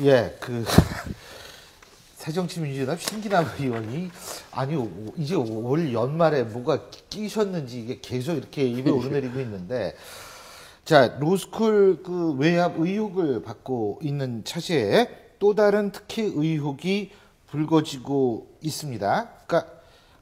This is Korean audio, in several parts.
예, 새정치민주연합 신기남 의원이 아니 이제 올 연말에 뭐가 끼셨는지 이게 계속 이렇게 입에 오르내리고 있는데, 자, 로스쿨 외압 의혹을 받고 있는 차세에 또 다른 특혜 의혹이 불거지고 있습니다. 그러니까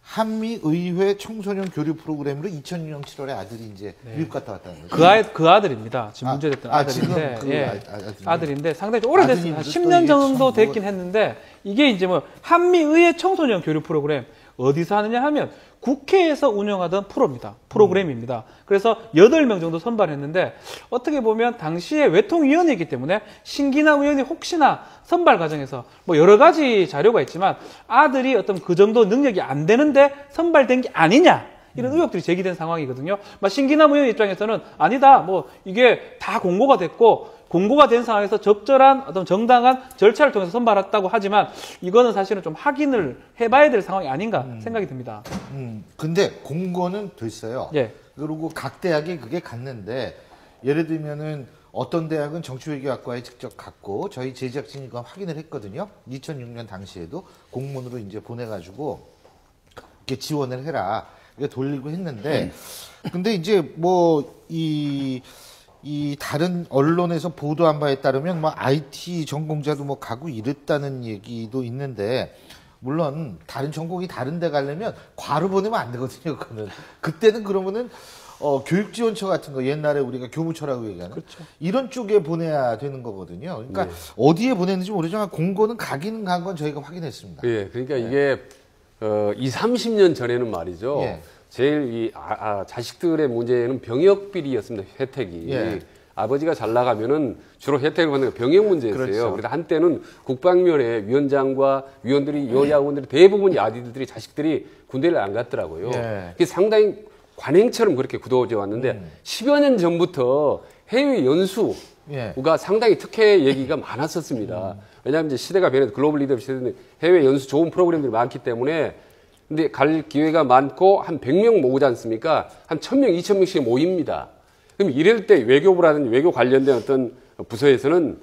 한미 의회 청소년 교류 프로그램으로 2006년 7월에 아들이 이제 미국 갔다 왔다는 거죠. 그 아들입니다. 지금 문제됐던 아들인데, 지금 아들인데 상당히 좀 오래됐습니다. 10년 정도 됐긴 했는데, 이게 이제 뭐 한미 의회 청소년 교류 프로그램 어디서 하느냐 하면 국회에서 운영하던 프로그램입니다. 그래서 8명 정도 선발했는데, 어떻게 보면 당시에 외통위원회이기 때문에 신기남 의원이 혹시나 선발 과정에서 뭐 여러 가지 자료가 있지만 아들이 어떤 그 정도 능력이 안 되는데 선발된 게 아니냐, 이런 의혹들이 제기된 상황이거든요. 신기남 의원 입장에서는 아니다, 뭐 이게 다 공고가 됐고, 공고가 된 상황에서 적절한 어떤 정당한 절차를 통해서 선발했다고 하지만, 이거는 사실은 좀 확인을 해봐야 될 상황이 아닌가 생각이 듭니다. 근데 공고는 됐어요. 예. 그리고 각 대학이 그게 갔는데, 예를 들면은 어떤 대학은 정치외교학과에 직접 갔고, 저희 제작진이 그거 확인을 했거든요. 2006년 당시에도 공문으로 이제 보내가지고 이렇게 지원을 해라, 이게 돌리고 했는데, 근데 이제 뭐 이 다른 언론에서 보도한 바에 따르면 뭐 IT 전공자도 뭐 가고 이랬다는 얘기도 있는데, 물론 다른 전공이 다른 데 가려면 과로 보내면 안 되거든요. 그때는 그러면은 교육지원처 같은 거, 옛날에 우리가 교무처라고 얘기하는, 그렇죠. 이런 쪽에 보내야 되는 거거든요. 그러니까 어디에 보냈는지 모르지만 공고는 가기는 간 건 저희가 확인했습니다. 예, 그러니까 이게 30년 전에는 말이죠. 예. 제일 자식들의 문제는 병역 비리였습니다. 혜택이. 예. 아버지가 잘 나가면은 주로 혜택을 받는 게 병역 문제였어요. 그렇죠. 그래서 한때는 국방면에 위원장과 위원들이, 여야 의원들이 대부분이 아들들이, 자식들이 군대를 안 갔더라고요. 예. 그게 상당히 관행처럼 그렇게 굳어져 왔는데 10여 년 전부터 해외 연수가 상당히 특혜 얘기가 많았었습니다. 왜냐하면 이제 시대가 변해서 글로벌 리더십 시대는 해외 연수 좋은 프로그램들이 많기 때문에, 근데 갈 기회가 많고 한 100명 모으지 않습니까? 한 1000명, 2000명씩 모입니다. 그럼 이럴 때 외교부라든지 외교 관련된 어떤 부서에서는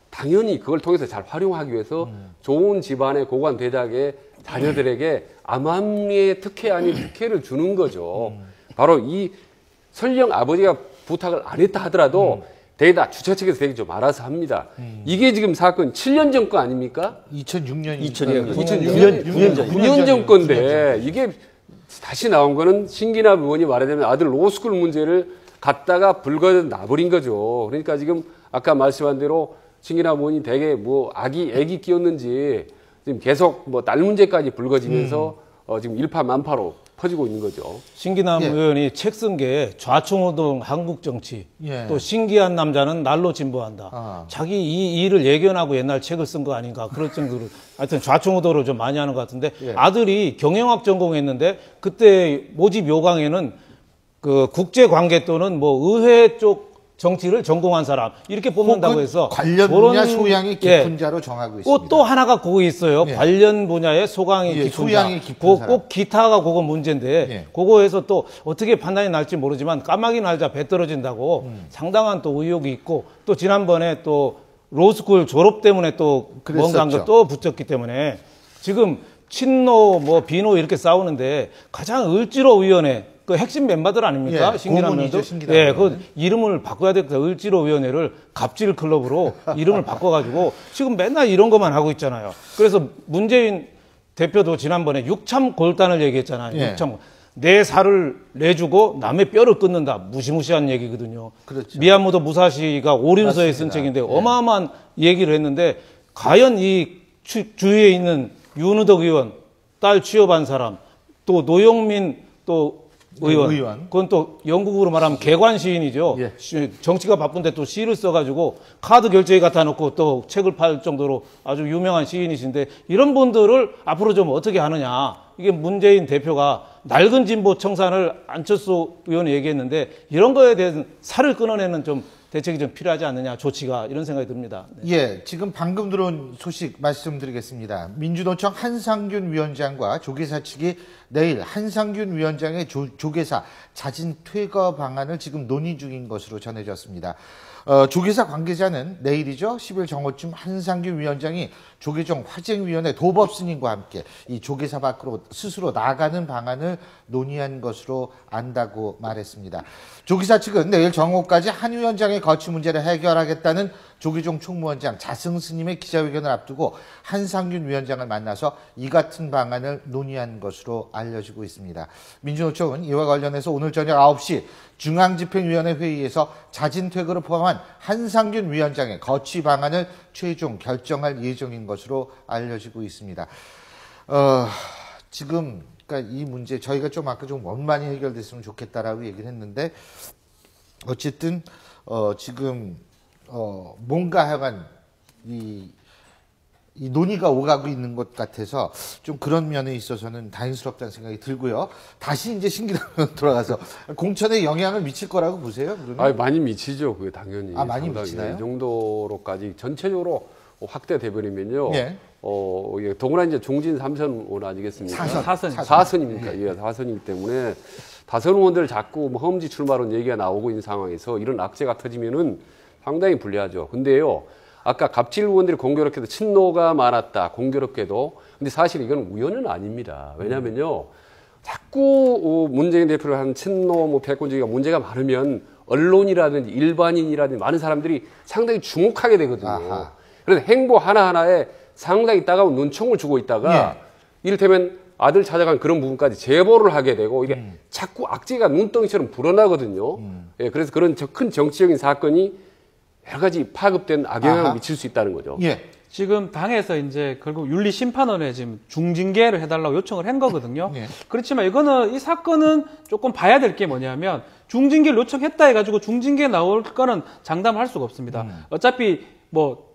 당연히 그걸 통해서 잘 활용하기 위해서 좋은 집안의 고관 대작의 자녀들에게 암암리의 특혜 아닌 특혜를 주는 거죠. 바로 이 설령 아버지가 부탁을 안 했다 하더라도 대다 주최 측에서 대기 좀 알아서 합니다. 이게 지금 사건 7년 전 거 아닙니까? 2006년 9년 전 건데, 이게 다시 나온 거는 신기남 의원이 말하자면 아들 로스쿨 문제를 갖다가 불거져 놔버린 거죠. 그러니까 지금 아까 말씀한 대로 신기남 의원이 되게 뭐 애기 끼었는지 지금 계속 뭐 딸 문제까지 불거지면서 지금 일파만파로 퍼지고 있는 거죠. 신기남 의원이 책 쓴 게 좌충우동 한국 정치, 또 신기한 남자는 날로 진보한다. 자기 이 일을 예견하고 옛날 책을 쓴 거 아닌가, 그럴 정도로 하여튼 좌충우도를 좀 많이 하는 것 같은데, 아들이 경영학 전공했는데 그때 모집 요강에는 그 국제관계 또는 뭐 의회 쪽 정치를 전공한 사람 이렇게 뽑는다고 해서 관련 분야 소양이 깊은 자로 정하고 있습니다. 또 하나가 그거 있어요. 관련 분야의 소강이 깊은 소양이 자. 깊은 사람. 꼭 기타가 그거 문제인데 그거에서 또 어떻게 판단이 날지 모르지만 까마귀 날자 배 떨어진다고 상당한 또 의혹이 있고, 또 지난번에 또 로스쿨 졸업 때문에 또 뭔가 한 거 또 붙였기 때문에 지금 친노 뭐 비노 이렇게 싸우는데, 가장 을지로위원회 그 핵심 멤버들 아닙니까? 신기남 의원도. 그 이름을 바꿔야 되겠다. 을지로위원회를 갑질 클럽으로 이름을 바꿔가지고 지금 맨날 이런 것만 하고 있잖아요. 그래서 문재인 대표도 지난번에 육참 골단을 얘기했잖아요. 육참. 내 살을 내주고 남의 뼈를 끊는다. 무시무시한 얘기거든요. 그렇죠. 미얀무도 무사시가 오륜서에 쓴 책인데 어마어마한 얘기를 했는데, 과연 이 주위에 있는 윤우덕 의원 딸 취업한 사람, 또 노영민 또 의원. 그건 또 영국으로 말하면 개관 시인이죠. 정치가 바쁜데 또 시를 써가지고 카드 결제에 갖다 놓고 또 책을 팔 정도로 아주 유명한 시인이신데, 이런 분들을 앞으로 좀 어떻게 하느냐, 이게 문재인 대표가 낡은 진보 청산을 안철수 의원이 얘기했는데 이런 거에 대한 살을 끊어내는 좀 대책이 좀 필요하지 않느냐, 조치가, 이런 생각이 듭니다. 네. 예, 지금 방금 들어온 소식 말씀드리겠습니다. 민주노총 한상균 위원장과 조계사 측이 내일 한상균 위원장의 조계사 자진 퇴거 방안을 지금 논의 중인 것으로 전해졌습니다. 조계사 관계자는 내일이죠. 10일 정오쯤 한상균 위원장이 조계종 화쟁위원회 도법스님과 함께 이 조계사 밖으로 스스로 나가는 방안을 논의한 것으로 안다고 말했습니다. 조계사 측은 내일 정오까지 한 위원장의 거취 문제를 해결하겠다는 조계종 총무원장 자승 스님의 기자회견을 앞두고 한상균 위원장을 만나서 이 같은 방안을 논의한 것으로 알려지고 있습니다. 민주노총은 이와 관련해서 오늘 저녁 9시 중앙집행위원회 회의에서 자진 퇴거를 포함한 한상균 위원장의 거취 방안을 최종 결정할 예정인 것으로 알려지고 있습니다. 지금 그러니까 이 문제 저희가 좀 아까 좀 원만히 해결됐으면 좋겠다라고 얘기를 했는데 어쨌든 지금 뭔가 하여간 이 논의가 오가고 있는 것 같아서 좀 그런 면에 있어서는 다행스럽다는 생각이 들고요. 다시 이제 신기당으로 돌아가서 공천에 영향을 미칠 거라고 보세요? 그러면? 많이 미치죠. 그게 당연히. 많이 상당히. 미치나요? 이 정도로까지 전체적으로 확대돼 버리면요. 예. 이게 더구나 이제 종진 3선 아니겠습니까? 사선입니까? 예, 사선이기 때문에 다선 의원들 자꾸 뭐 험지 출마론 얘기가 나오고 있는 상황에서 이런 악재가 터지면은 상당히 불리하죠. 근데요, 아까 갑질 의원들이 공교롭게도 친노가 많았다, 공교롭게도. 근데 사실 이건 우연은 아닙니다. 왜냐면요, 자꾸 문재인 대표를 한 친노, 뭐 패권주의가 문제가 많으면 언론이라든지 일반인이라든지 많은 사람들이 상당히 주목하게 되거든요. 아하. 그래서 행보 하나하나에 상당히 따가운 눈총을 주고 있다가 이를테면 아들 찾아간 그런 부분까지 제보를 하게 되고 이게 자꾸 악재가 눈덩이처럼 불어나거든요. 예, 그래서 그런 큰 정치적인 사건이 여러 가지 파급된 악영향을 미칠 수 있다는 거죠. 예. 지금 당에서 이제 결국 윤리심판원에 지금 중징계를 해달라고 요청을 한 거거든요. 예. 그렇지만 이거는 이 사건은 조금 봐야 될 게 뭐냐면 중징계를 요청했다 해가지고 중징계 나올 거는 장담할 수가 없습니다. 어차피 뭐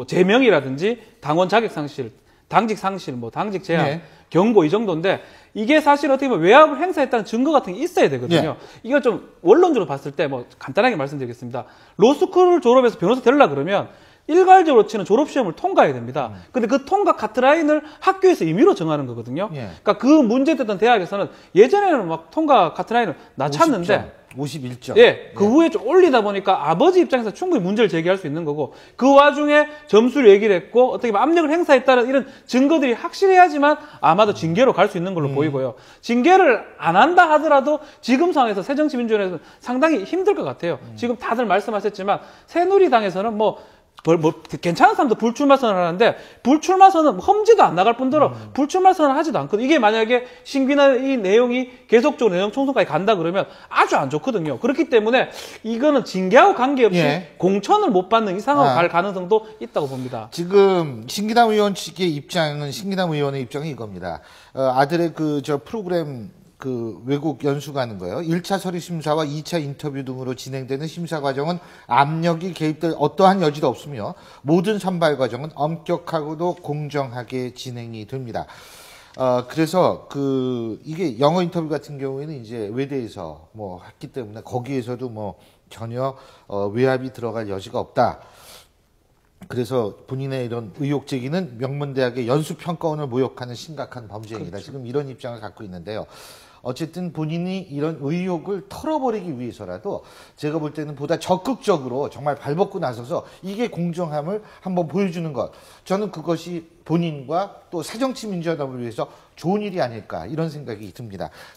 제명이라든지 당원 자격 상실, 당직 상실, 뭐 당직 제한, 예. 경고 이 정도인데 이게 사실 어떻게 보면 외압을 행사했다는 증거 같은 게 있어야 되거든요. 예. 이걸 좀 원론적으로 봤을 때 뭐 간단하게 말씀드리겠습니다. 로스쿨을 졸업해서 변호사 되려고 그러면 일괄적으로 치는 졸업시험을 통과해야 됩니다. 근데 그 통과 카트라인을 학교에서 임의로 정하는 거거든요. 예. 그러니까 그 문제됐던 대학에서는 예전에는 막 통과 카트라인을 낮췄는데 51점. 예, 그 후에 좀 올리다 보니까 아버지 입장에서 충분히 문제를 제기할 수 있는 거고 그 와중에 점수를 얘기를 했고 어떻게 보면 압력을 행사했다는 이런 증거들이 확실해야지만 아마도 징계로 갈 수 있는 걸로 보이고요. 징계를 안 한다 하더라도 지금 상황에서 새정치민주연합에서는 상당히 힘들 것 같아요. 지금 다들 말씀하셨지만 새누리당에서는 괜찮은 사람도 불출마 선언을 하는데 불출마 선언 험지도 안 나갈 뿐더러 불출마 선언을 하지도 않거든요. 이게 만약에 신귀나 이 내용이 계속적으로 내용 총선까지 간다 그러면 아주 안 좋거든요. 그렇기 때문에 이거는 징계하고 관계없이 공천을 못 받는 이상으로 갈 가능성도 있다고 봅니다. 지금 신기남 의원 측의 입장은 신기남 의원의 입장이 이겁니다. 아들의 프로그램 외국 연수 가는 거예요. 1차 서류 심사와 2차 인터뷰 등으로 진행되는 심사 과정은 압력이 개입될 어떠한 여지도 없으며 모든 선발 과정은 엄격하고도 공정하게 진행이 됩니다. 그래서 이게 영어 인터뷰 같은 경우에는 이제 외대에서 했기 때문에 거기에서도 전혀 외압이 들어갈 여지가 없다. 그래서 본인의 이런 의혹 제기는 명문대학의 연수평가원을 모욕하는 심각한 범죄입니다. 그렇죠. 지금 이런 입장을 갖고 있는데요. 어쨌든 본인이 이런 의혹을 털어버리기 위해서라도 제가 볼 때는 보다 적극적으로 정말 발벗고 나서서 이게 공정함을 한번 보여주는 것. 저는 그것이 본인과 또 새정치민주연합을 위해서 좋은 일이 아닐까 이런 생각이 듭니다.